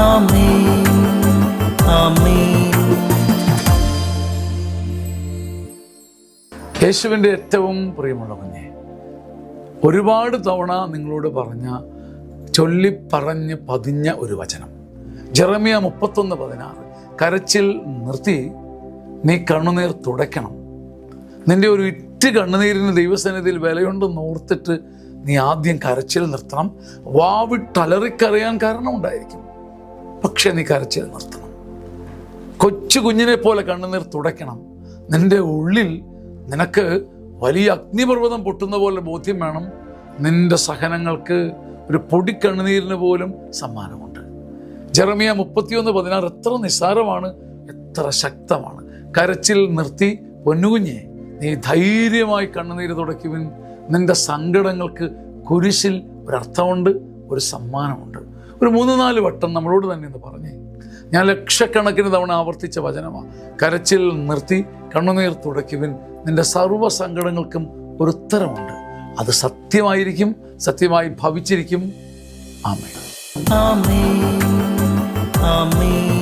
ആമേൻ ആമേൻ. യേശുവിൻ്റെ ഏറ്റവും പ്രിയമുള്ള കുഞ്ഞെ, ഒരുപാട് തവണ നിങ്ങളോട് ചൊല്ലിപ്പറഞ്ഞ് പതിഞ്ഞ ഒരു വചനം, ജെറമ്യ 31:16. കരച്ചിൽ നിർത്തി നീ കണ്ണുനീർ തുടയ്ക്കണം. നിന്റെ ഒരു ഇറ്റ് കണ്ണുനീരിന് ദൈവസന്നിധിയിൽ വിലയുണ്ടെന്ന് ഓർത്തിട്ട് നീ ആദ്യം കരച്ചിൽ നിർത്തണം. വാവിട്ടലറിക്കറിയാൻ കാരണമുണ്ടായിരിക്കും, പക്ഷെ നീ കരച്ചിൽ നിർത്തണം. കൊച്ചു കുഞ്ഞിനെ പോലെ കണ്ണുനീർ തുടയ്ക്കണം. നിന്റെ ഉള്ളിൽ നിനക്ക് വലിയ അഗ്നിപർവ്വതം പൊട്ടുന്ന പോലെ ബോധ്യം വേണം. നിന്റെ സഹനങ്ങൾക്ക് ഒരു പൊടിക്കണ്ണുനീരിന് പോലും സമ്മാനമുണ്ട്. ജെറമ്യ 31:16 എത്ര നിസ്സാരമാണ്, എത്ര ശക്തമാണ്. കരച്ചിൽ നിർത്തി പൊന്നുകുഞ്ഞെ നീ ധൈര്യമായി കണ്ണുനീര് തുടയ്ക്കുവിൻ. നിന്റെ സങ്കടങ്ങൾക്ക് കുരിശിൽ ഒരർത്ഥമുണ്ട്, ഒരു സമ്മാനമുണ്ട്. ഒരു 3-4 വട്ടം നമ്മളോട് തന്നെ എന്ന് പറഞ്ഞേ. ഞാൻ ലക്ഷക്കണക്കിന് തവണ ആവർത്തിച്ച വചനമാണ്. കരച്ചിൽ നിർത്തി കണ്ണുനീർ തുടയ്ക്കുവിൻ. നിന്റെ സർവ്വ സങ്കടങ്ങൾക്കും ഒരു ഉത്തരമുണ്ട്. അത് സത്യമായിരിക്കും, സത്യമായി ഭവിച്ചിരിക്കും. ആമേൻ ആമേൻ ആമേൻ.